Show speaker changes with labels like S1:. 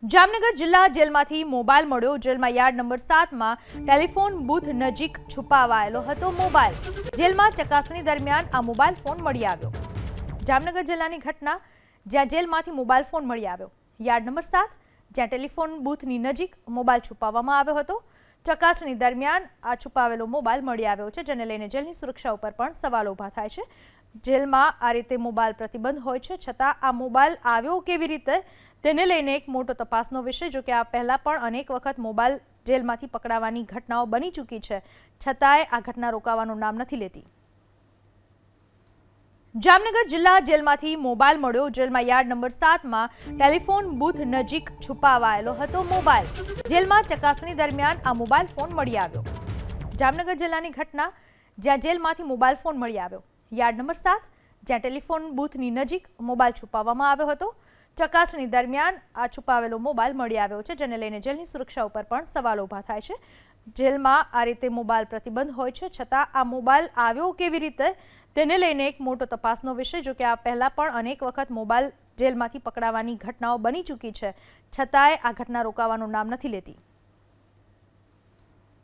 S1: જામનગર જિલ્લા જેલમાંથી મોબાઈલ મળ્યો। જેલમાં યાર્ડ નંબર 7માં ટેલિફોન બૂથ નજીક છુપાવાયેલો હતો મોબાઈલ। જેલમાં ચકાસણી દરમિયાન આ મોબાઈલ ફોન મળી આવ્યો। જામનગર જિલ્લાની ઘટના જ્યાં જેલમાંથી મોબાઈલ ફોન મળી આવ્યો। યાર્ડ નંબર 7 જ્યાં ટેલિફોન બૂથની નજીક મોબાઈલ છુપાવવામાં આવ્યો હતો। ચકાસણી દરમિયાન આ છુપાવેલો મોબાઈલ મળી આવ્યો છે, જેને લઈને જેલની સુરક્ષા ઉપર પણ સવાલો ઊભા થાય છે। જેલમાં આ રીતે મોબાઈલ પ્રતિબંધ હોય છે, છતાં આ મોબાઈલ આવ્યો કેવી રીતે તેને લઈને એક મોટો તપાસનો વિષય। જો કે આ પહેલા પણ અનેક વખત મોબાઈલ જેલમાંથી પકડાવાની ઘટનાઓ બની ચૂકી છે, છતાંય આ ઘટના રોકાવાનું નામ નથી લેતી। જામનગર જિલ્લા જેલમાંથી મોબાઈલ મળ્યો। જેલમાં યાર્ડ નંબર 7માં ટેલિફોન બૂથ નજીક છુપાવાયેલો હતો મોબાઈલ। જેલમાં ચકાસણી દરમિયાન આ મોબાઈલ ફોન મળી આવ્યો। જામનગર જિલ્લાની ઘટના જ્યાં જેલમાંથી મોબાઈલ ફોન મળી આવ્યો। યાર્ડ નંબર 7 જ્યાં ટેલિફોન બૂથની નજીક મોબાઈલ છુપાવવામાં આવ્યો હતો। ચકાસણી દરમિયાન આ છુપાવેલો મોબાઈલ મળી આવ્યો છે, જેને લઈને જેલની સુરક્ષા ઉપર પણ સવાલો ઊભા થાય છે। જેલમાં આ રીતે મોબાઈલ પ્રતિબંધ હોય છે, છતાં આ મોબાઈલ આવ્યો કેવી રીતે તેને લઈને એક મોટો તપાસનો વિષય। જો કે આ પહેલા પણ અનેક વખત મોબાઈલ જેલમાંથી પકડાવાની ઘટનાઓ બની ચૂકી છે, છતાંય આ ઘટના રોકાવાનું નામ નથી લેતી।